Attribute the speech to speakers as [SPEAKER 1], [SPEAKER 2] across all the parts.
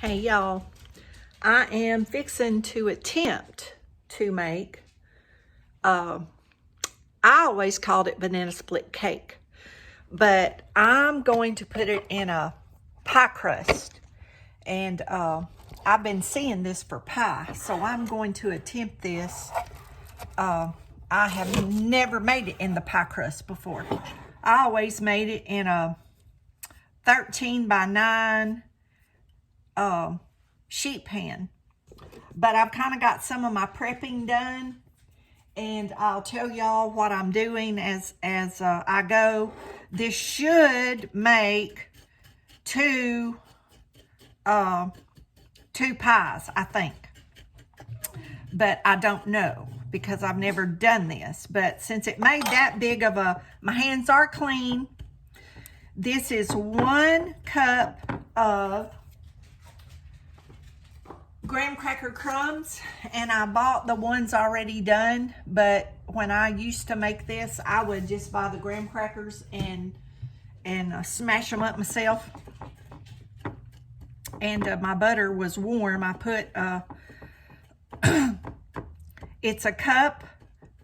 [SPEAKER 1] Hey y'all, I am fixing to attempt to make, I always called it banana split cake, but I'm going to put it in a pie crust. And I've been seeing this for pie, so I'm going to attempt this. I have never made it in the pie crust before. I always made it in a 13 by 9 sheet pan, but I've kind of got some of my prepping done, and I'll tell y'all what I'm doing as I go. This should make two pies, I think, but I don't know because I've never done this. But since it made that big of a, my hands are clean. This is 1 cup of graham cracker crumbs, and I bought the ones already done, but when I used to make this, I would just buy the graham crackers and smash them up myself. And my butter was warm. I put it's a cup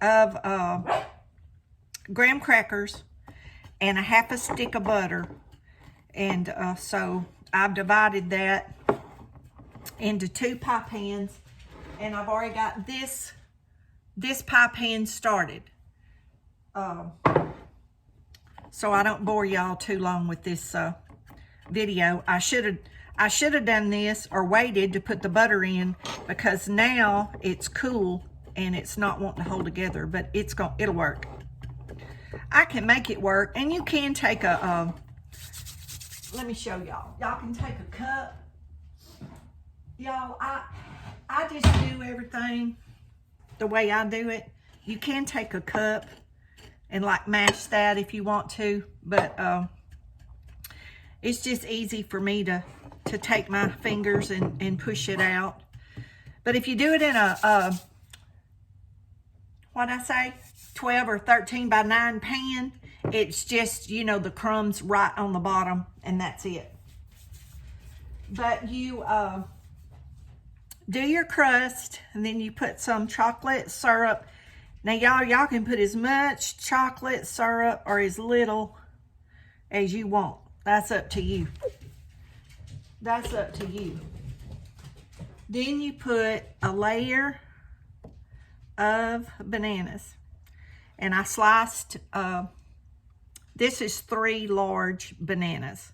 [SPEAKER 1] of graham crackers and a half a stick of butter, and so I've divided that into 2 pie pans, and I've already got this pie pan started, so I don't bore y'all too long with this video. I should have done this or waited to put the butter in, because now it's cool and it's not wanting to hold together, but it'll work. I can make it work. And you can take a let me show y'all. Y'all can take a cup. Y'all, I just do everything the way I do it. You can take a cup and like mash that if you want to, but it's just easy for me to take my fingers and push it out. But if you do it in a what'd I say, 12 or 13 by 9 pan, it's just, you know, the crumbs right on the bottom, and that's it. But you do your crust, and then you put some chocolate syrup. Now y'all can put as much chocolate syrup or as little as you want. That's up to you. That's up to you. Then you put a layer of bananas, and I sliced, this is 3 large bananas.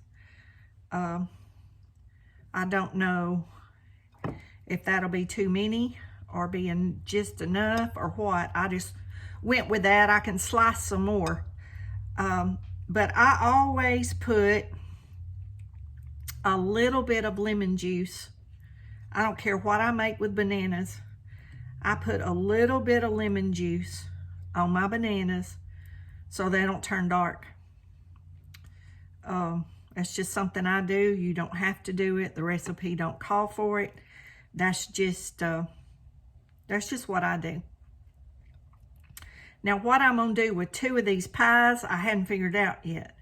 [SPEAKER 1] I don't know if that'll be too many or being just enough or what. I just went with that. I can slice some more. But I always put a little bit of lemon juice. I don't care what I make with bananas. I put a little bit of lemon juice on my bananas so they don't turn dark. That's just something I do. You don't have to do it. The recipe don't call for it. That's just what I do. Now, what I'm gonna do with 2 of these pies, I hadn't figured out yet,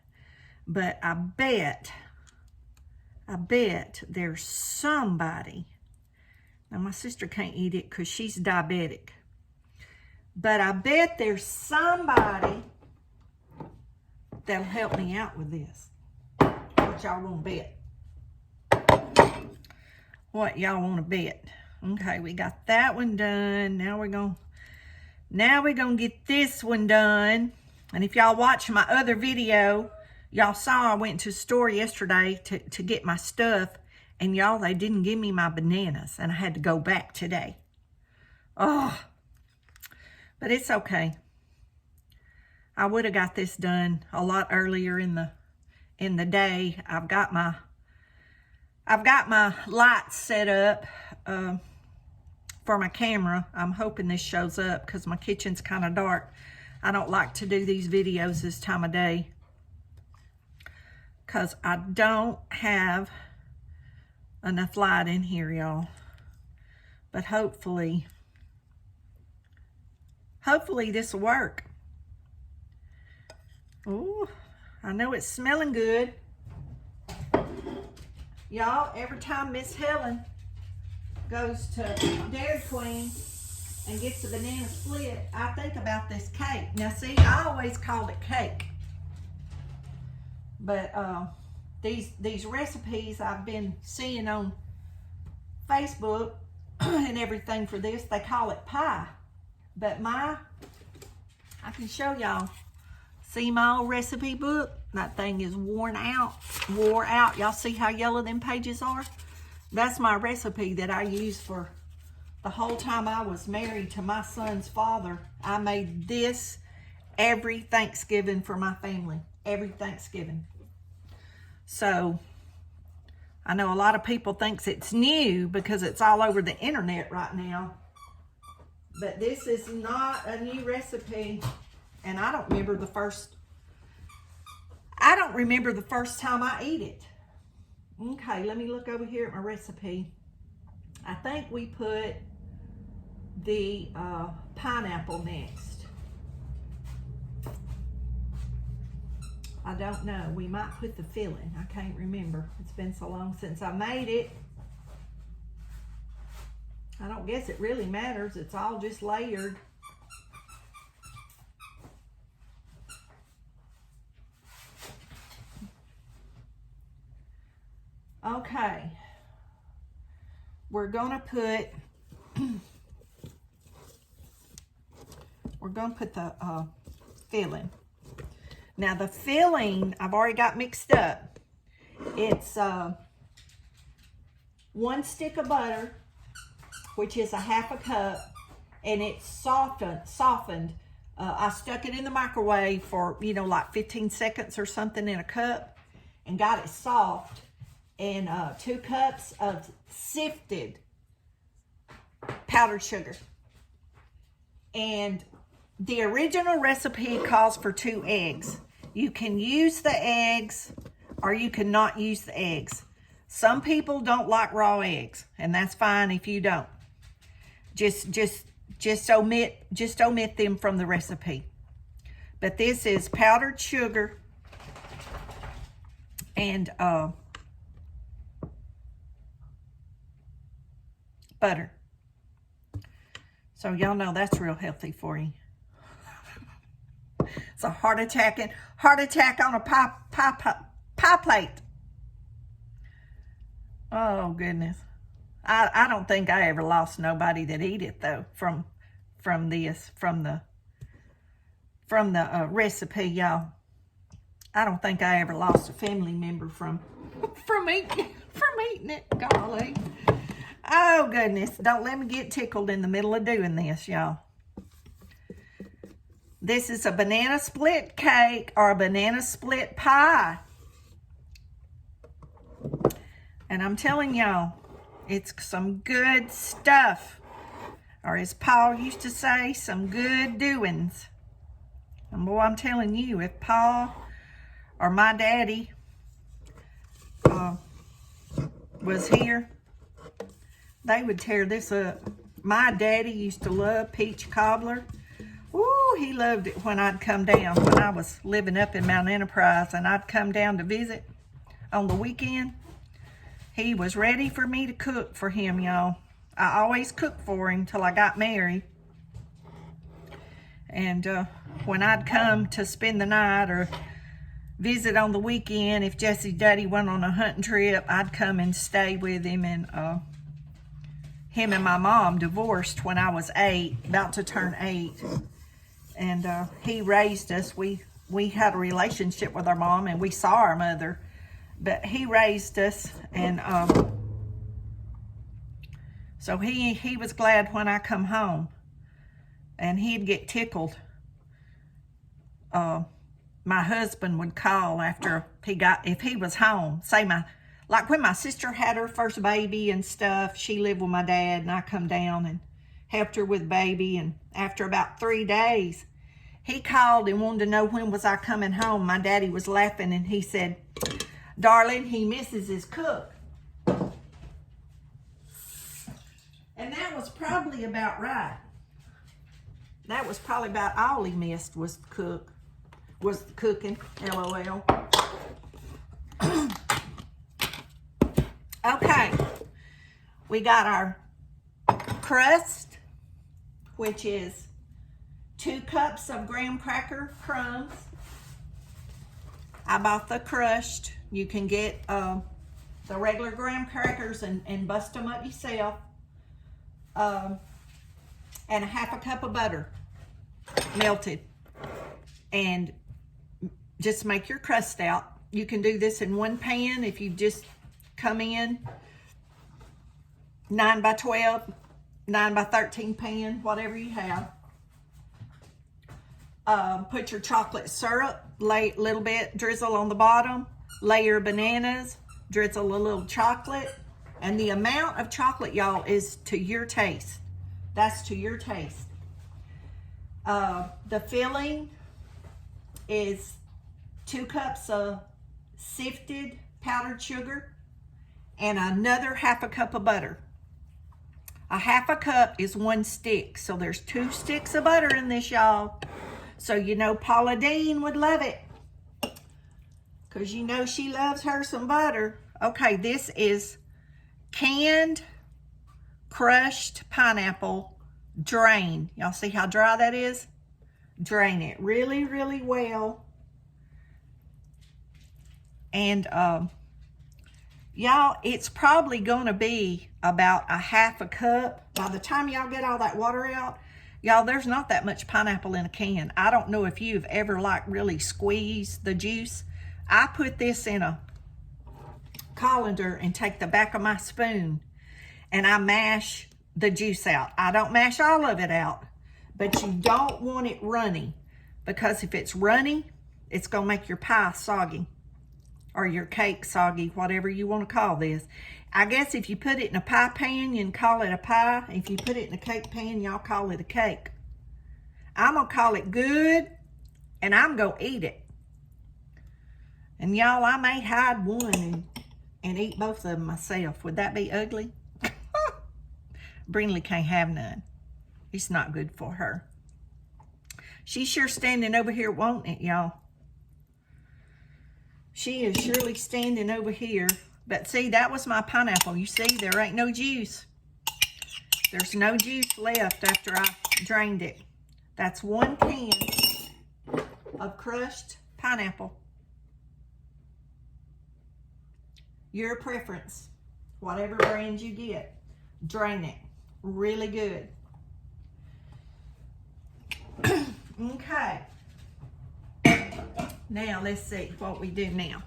[SPEAKER 1] but I bet there's somebody. Now, my sister can't eat it because she's diabetic, but I bet there's somebody that'll help me out with this. What y'all want to bet? What y'all want to bet? Okay, we got that one done. Now we're gonna get this one done. And if y'all watch my other video, y'all saw I went to the store yesterday to get my stuff, and y'all, they didn't give me my bananas, and I had to go back today. Oh, but it's okay. I would have got this done a lot earlier in the day. I've got my lights set up for my camera. I'm hoping this shows up because my kitchen's kind of dark. I don't like to do these videos this time of day because I don't have enough light in here, y'all. But hopefully this will work. Oh, I know it's smelling good. Y'all, every time Miss Helen goes to Dairy Queen and gets a banana split, I think about this cake. Now see, I always called it cake. But these recipes I've been seeing on Facebook and everything for this, they call it pie. But I can show y'all. See my old recipe book? That thing is wore out. Y'all see how yellow them pages are? That's my recipe that I used for the whole time I was married to my son's father. I made this every Thanksgiving for my family. Every Thanksgiving. So, I know a lot of people thinks it's new because it's all over the internet right now. But this is not a new recipe. And I don't remember the first time I ate it. Okay, let me look over here at my recipe. I think we put the pineapple next. I don't know. We might put the filling. I can't remember. It's been so long since I made it. I don't guess it really matters. It's all just layered. Okay, we're gonna put the filling. Now the filling I've already got mixed up. It's 1 stick of butter, which is a 1/2 cup, and it's softened. I stuck it in the microwave for like 15 seconds or something in a cup, and got it soft. And 2 cups of sifted powdered sugar. And the original recipe calls for 2 eggs. You can use the eggs or you cannot use the eggs. Some people don't like raw eggs, and that's fine if you don't. Just omit them from the recipe. But this is powdered sugar and butter. So y'all know that's real healthy for you. It's a heart attack on a pie plate. Oh goodness. I don't think I ever lost nobody that eat it though from the recipe, y'all. I don't think I ever lost a family member from eating it. Golly. Oh, goodness. Don't let me get tickled in the middle of doing this, y'all. This is a banana split cake or a banana split pie. And I'm telling y'all, it's some good stuff. Or as Paul used to say, some good doings. And boy, I'm telling you, if Paul or my daddy was here, they would tear this up. My daddy used to love peach cobbler. Ooh, he loved it when I'd come down, when I was living up in Mount Enterprise, and I'd come down to visit on the weekend. He was ready for me to cook for him, y'all. I always cooked for him till I got married. And when I'd come to spend the night or visit on the weekend, if Jesse's daddy went on a hunting trip, I'd come and stay with him. And him and my mom divorced when I was 8, about to turn 8. And he raised us. We had a relationship with our mom, and we saw our mother. But he raised us, and so he was glad when I come home. And he'd get tickled. My husband would call after if he was home. Like when my sister had her first baby and stuff, she lived with my dad, and I come down and helped her with baby. And after about 3 days, he called and wanted to know when was I coming home. My daddy was laughing, and he said, "Darling, he misses his cook." And that was probably about right. That was probably about all he missed was the cooking, LOL. Okay, we got our crust, which is 2 cups of graham cracker crumbs. I bought the crushed. You can get the regular graham crackers and bust them up yourself. And a 1/2 cup of butter, melted. And just make your crust out. You can do this in one pan if you just come in 9 by 12, 9 by 13 pan, whatever you have. Put your chocolate syrup, lay a little bit, drizzle on the bottom, lay your bananas, drizzle a little chocolate, and the amount of chocolate, y'all, is to your taste. That's to your taste. The filling is 2 cups of sifted powdered sugar and another 1/2 cup of butter. A 1/2 cup is 1 stick, so there's 2 sticks of butter in this, y'all. So you know Paula Deen would love it, because you know she loves her some butter. Okay, this is canned crushed pineapple, drain. Y'all see how dry that is? Drain it really, really well. And y'all, it's probably gonna be about a 1/2 cup. By the time y'all get all that water out, y'all, there's not that much pineapple in a can. I don't know if you've ever like really squeezed the juice. I put this in a colander and take the back of my spoon and I mash the juice out. I don't mash all of it out, but you don't want it runny, because if it's runny, it's gonna make your pie soggy or your cake soggy, whatever you want to call this. I guess if you put it in a pie pan, you can call it a pie. If you put it in a cake pan, y'all call it a cake. I'm gonna call it good, and I'm gonna eat it. And y'all, I may hide one and eat both of them myself. Would that be ugly? Brinley can't have none. It's not good for her. She's sure standing over here wanting it, y'all. She is surely standing over here. But see, that was my pineapple. You see, there ain't no juice. There's no juice left after I drained it. That's 1 can of crushed pineapple. Your preference, whatever brand you get, drain it really good. Okay. Now, let's see what we do now.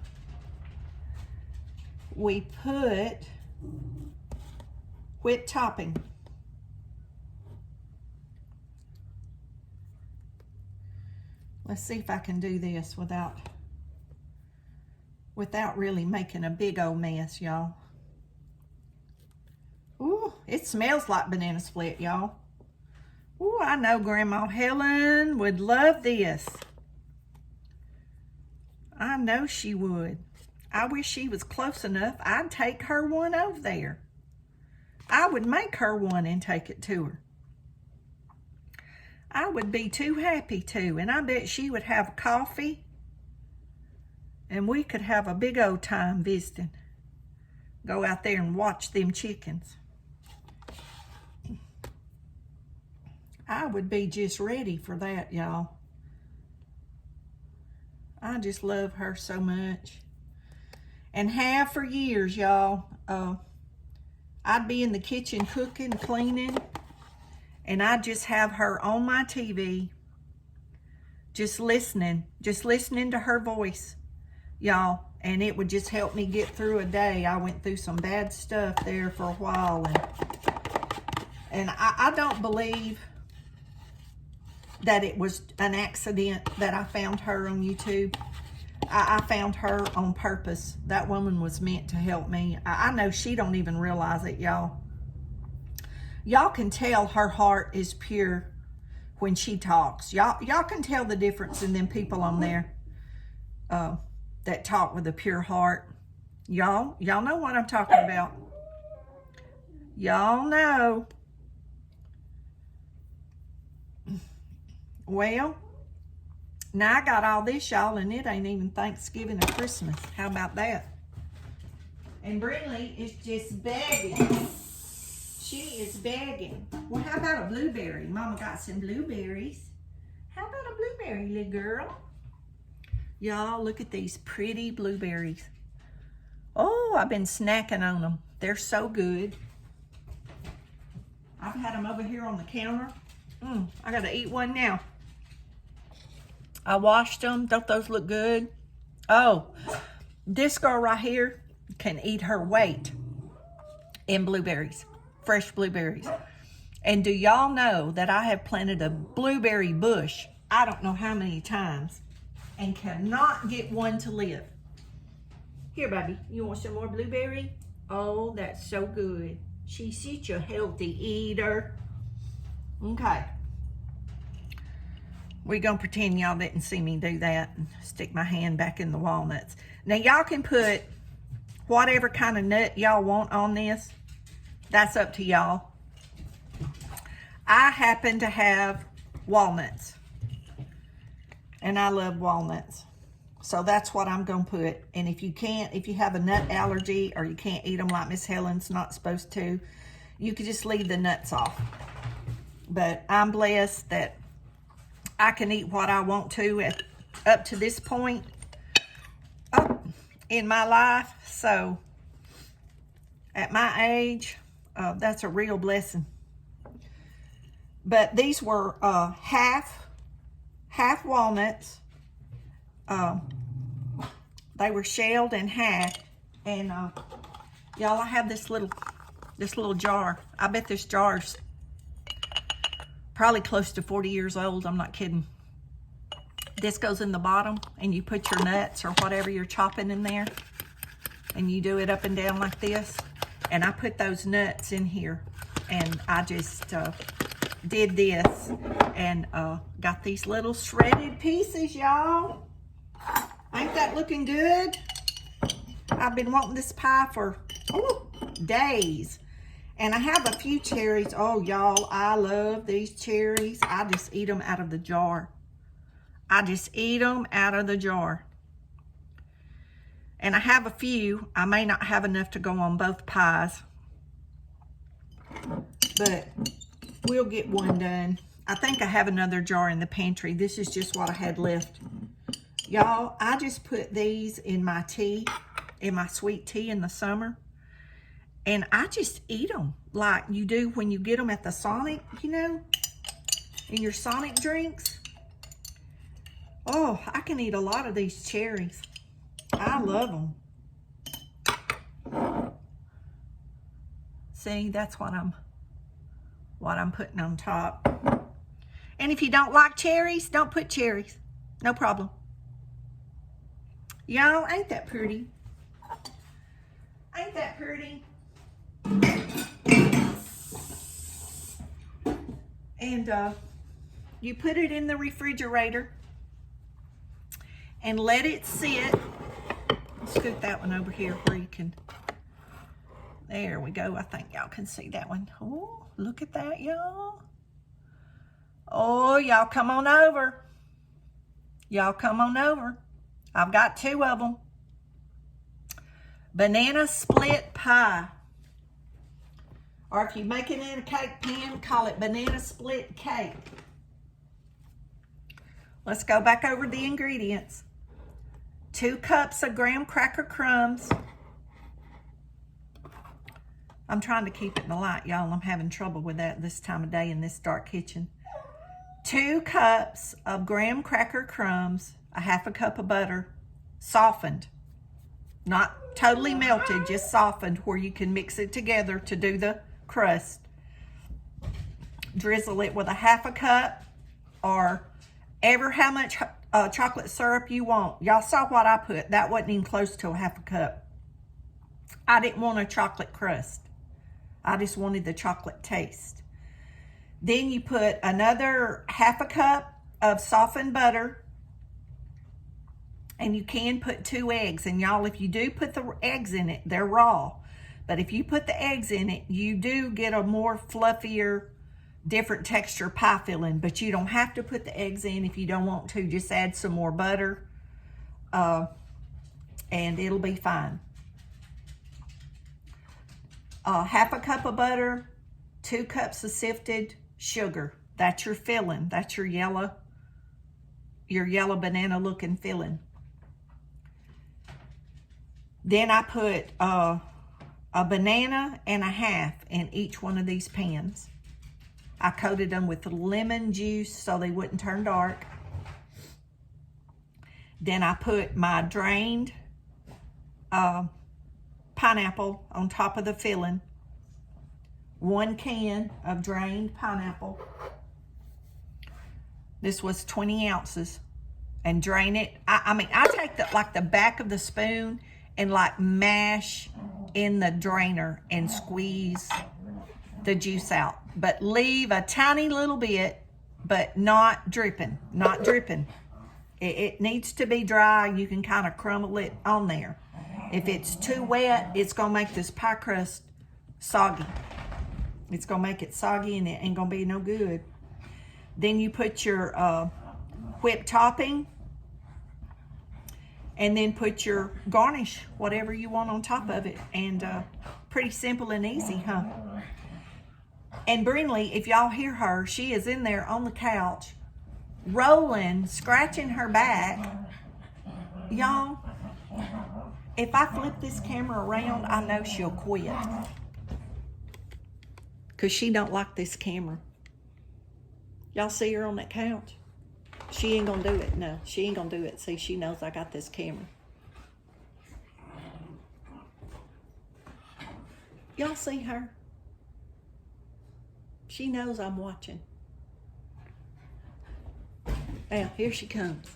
[SPEAKER 1] We put whipped topping. Let's see if I can do this without really making a big old mess, y'all. Ooh, it smells like banana split, y'all. Ooh, I know Grandma Helen would love this. I know she would. I wish she was close enough. I'd take her one over there. I would make her one and take it to her. I would be too happy to, and I bet she would have coffee, and we could have a big old time visiting. Go out there and watch them chickens. I would be just ready for that, y'all. I just love her so much. And have for years, y'all. I'd be in the kitchen cooking, cleaning, and I'd just have her on my TV, just listening to her voice, y'all. And it would just help me get through a day. I went through some bad stuff there for a while, and I don't believe that it was an accident that I found her on YouTube. I found her on purpose. That woman was meant to help me. I know she don't even realize it, y'all. Y'all can tell her heart is pure when she talks. Y'all can tell the difference in them people on there that talk with a pure heart. Y'all know what I'm talking about. Y'all know. Well, now I got all this, y'all, and it ain't even Thanksgiving or Christmas. How about that? And Brinley is just begging. She is begging. Well, how about a blueberry? Mama got some blueberries. How about a blueberry, little girl? Y'all, look at these pretty blueberries. Oh, I've been snacking on them. They're so good. I've had them over here on the counter. I gotta eat one now. I washed them. Don't those look good? Oh, this girl right here can eat her weight in blueberries, fresh blueberries. And do y'all know that I have planted a blueberry bush, I don't know how many times, and cannot get one to live. Here, baby, you want some more blueberry? Oh, that's so good. She's such a healthy eater. Okay. We're going to pretend y'all didn't see me do that and stick my hand back in the walnuts. Now, y'all can put whatever kind of nut y'all want on this. That's up to y'all. I happen to have walnuts. And I love walnuts. So that's what I'm going to put. And if you have a nut allergy or you can't eat them like Miss Helen's not supposed to, you could just leave the nuts off. But I'm blessed that I can eat what I want to up to this point in my life. So at my age, that's a real blessing. But these were half walnuts. They were shelled in half. And y'all, I have this little jar. I bet this jar's probably close to 40 years old. I'm not kidding. This goes in the bottom, and you put your nuts or whatever you're chopping in there, and you do it up and down like this. And I put those nuts in here, and I just did this and got these little shredded pieces, y'all. Ain't that looking good? I've been wanting this pie for days. And I have a few cherries. Oh, y'all, I love these cherries. I just eat them out of the jar. I just eat them out of the jar. And I have a few. I may not have enough to go on both pies. But we'll get one done. I think I have another jar in the pantry. This is just what I had left. Y'all, I just put these in my tea, in my sweet tea in the summer. And I just eat them like you do when you get them at the Sonic, you know, in your Sonic drinks. Oh, I can eat a lot of these cherries. I love them. See, that's what I'm putting on top. And if you don't like cherries, don't put cherries. No problem. Y'all, ain't that pretty? Ain't that pretty? And you put it in the refrigerator and let it sit. Scoot that one over here where you can. There we go. I think y'all can see that one. Oh, look at that, y'all. Oh, y'all come on over. Y'all come on over. I've got two of them. Banana split pie. Or if you're making it in a cake pan, call it banana split cake. Let's go back over the ingredients. 2 cups of graham cracker crumbs. I'm trying to keep it in the light, y'all. I'm having trouble with that this time of day in this dark kitchen. 2 cups of graham cracker crumbs, a 1/2 cup of butter, softened. Not totally melted, just softened where you can mix it together to do the crust. Drizzle it with a 1/2 cup or ever how much chocolate syrup you want. Y'all saw what I put. That wasn't even close to a 1/2 cup. I didn't want a chocolate crust. I just wanted the chocolate taste. Then you put another 1/2 cup of softened butter. And you can put 2 eggs. And y'all, if you do put the eggs in it, they're raw. But if you put the eggs in it, you do get a more fluffier, different texture pie filling. But you don't have to put the eggs in if you don't want to. Just add some more butter and it'll be fine. half a cup of butter, 2 cups of sifted sugar. That's your filling. That's your yellow banana looking filling. Then I put a banana and a half in each one of these pans. I coated them with lemon juice so they wouldn't turn dark. Then I put my drained pineapple on top of the filling. 1 can of drained pineapple. This was 20 ounces. And drain it. I mean, I take the back of the spoon and like mash in the drainer and squeeze the juice out. But leave a tiny little bit, but not dripping. Not dripping. It needs to be dry. You can kind of crumble it on there. If it's too wet, it's going to make this pie crust soggy. It's going to make it soggy and it ain't going to be no good. Then you put your whipped topping. And then put your garnish, whatever you want on top of it. And pretty simple and easy, huh? And Brinley, if y'all hear her, she is in there on the couch, rolling, scratching her back. Y'all, if I flip this camera around, I know she'll quit. Because she don't like this camera. Y'all see her on that couch? She ain't gonna do it. No, she ain't gonna do it. See, she knows I got this camera. Y'all see her? She knows I'm watching. Now, here she comes.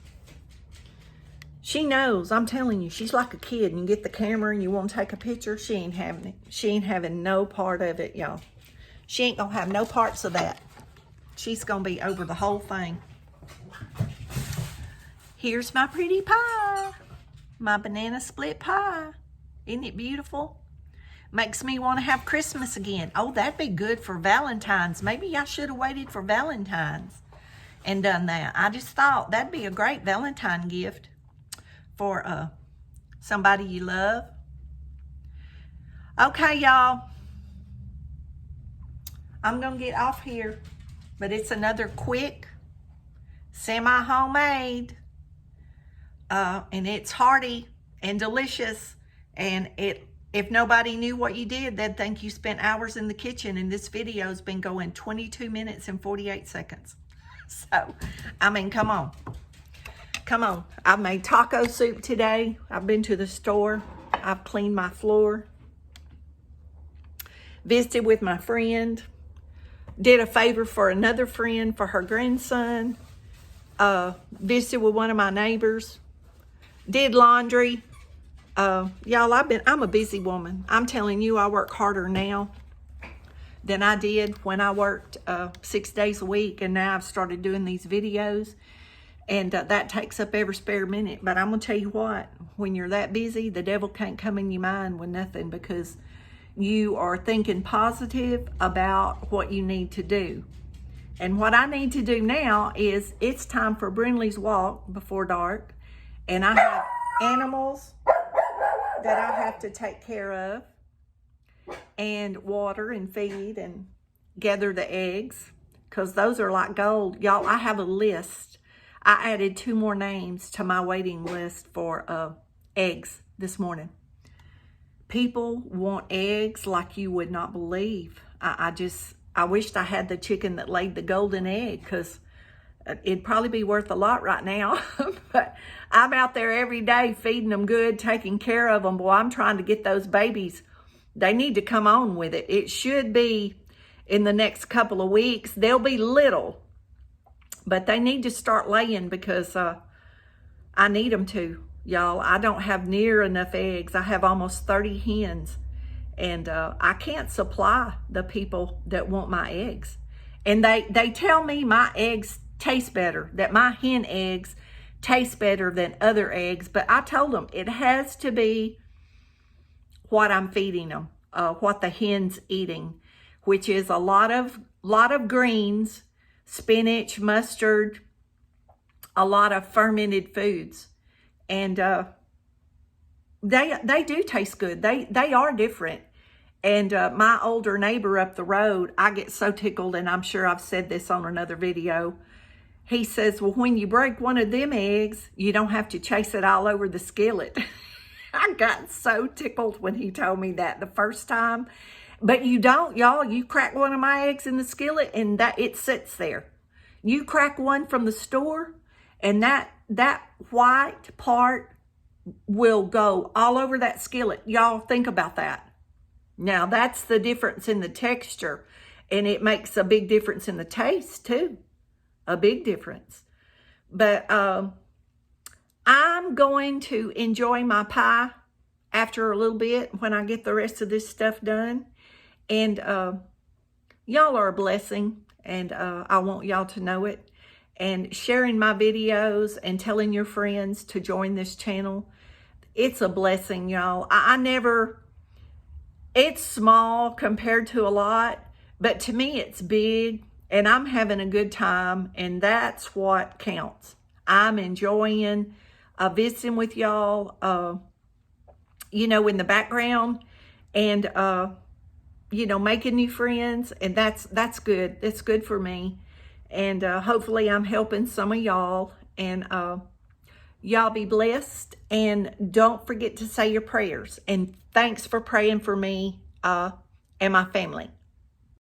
[SPEAKER 1] She knows, I'm telling you, she's like a kid. And you get the camera and you want to take a picture. She ain't having it. She ain't having no part of it, y'all. She ain't gonna have no parts of that. She's gonna be over the whole thing. Here's my pretty pie, my banana split pie. Isn't it beautiful? Makes me want to have Christmas again. Oh, that'd be good for Valentine's. Maybe I should have waited for Valentine's and done that. I just thought that'd be a great Valentine gift for somebody you love. Okay, y'all. I'm going to get off here, but it's another quick, semi-homemade, and it's hearty and delicious, and if nobody knew what you did, they'd think you spent hours in the kitchen, and this video's been going 22 minutes and 48 seconds. So, I mean, come on. Come on. I made taco soup today. I've been to the store. I've cleaned my floor. Visited with my friend. Did a favor for another friend for her grandson. Visited with one of my neighbors. Did laundry. Y'all, I'm a busy woman. I'm telling you, I work harder now than I did when I worked 6 days a week, and now I've started doing these videos, and that takes up every spare minute. But I'm gonna tell you what, when you're that busy, the devil can't come in your mind with nothing, because you are thinking positive about what you need to do. And what I need to do now is, it's time for Brinley's walk before dark, and I have animals that I have to take care of, and water and feed and gather the eggs, because those are like gold. Y'all, I have a list. I added 2 more names to my waiting list for eggs this morning. People want eggs like you would not believe. I wished I had the chicken that laid the golden egg, because it'd probably be worth a lot right now. But I'm out there every day feeding them good, taking care of them. Boy, I'm trying to get those babies. They need to come on with it. It should be in the next couple of weeks. They'll be little, but they need to start laying, because I need them to, y'all. I don't have near enough eggs. I have almost 30 hens, and I can't supply the people that want my eggs. And they tell me my eggs taste better, that my hen eggs taste better than other eggs. But I told them it has to be what I'm feeding them, what the hen's eating, which is a lot of greens, spinach, mustard, a lot of fermented foods. And they do taste good. They are different. And my older neighbor up the road, I get so tickled, and I'm sure I've said this on another video. He says, well, when you break one of them eggs, you don't have to chase it all over the skillet. I got so tickled when he told me that the first time. But you don't, y'all. You crack one of my eggs in the skillet, and that it sits there. You crack one from the store, and that white part will go all over that skillet. Y'all think about that. Now, that's the difference in the texture, and it makes a big difference in the taste, too. A big difference. But I'm going to enjoy my pie after a little bit when I get the rest of this stuff done. And y'all are a blessing, and I want y'all to know it. And sharing my videos and telling your friends to join this channel, it's a blessing, y'all. I never... It's small compared to a lot, but to me it's big, and I'm having a good time, and that's what counts. I'm enjoying visiting with y'all, you know, in the background, and, you know, making new friends, and that's good. That's good for me, and hopefully I'm helping some of y'all, and y'all be blessed, and don't forget to say your prayers. And thanks for praying for me and my family.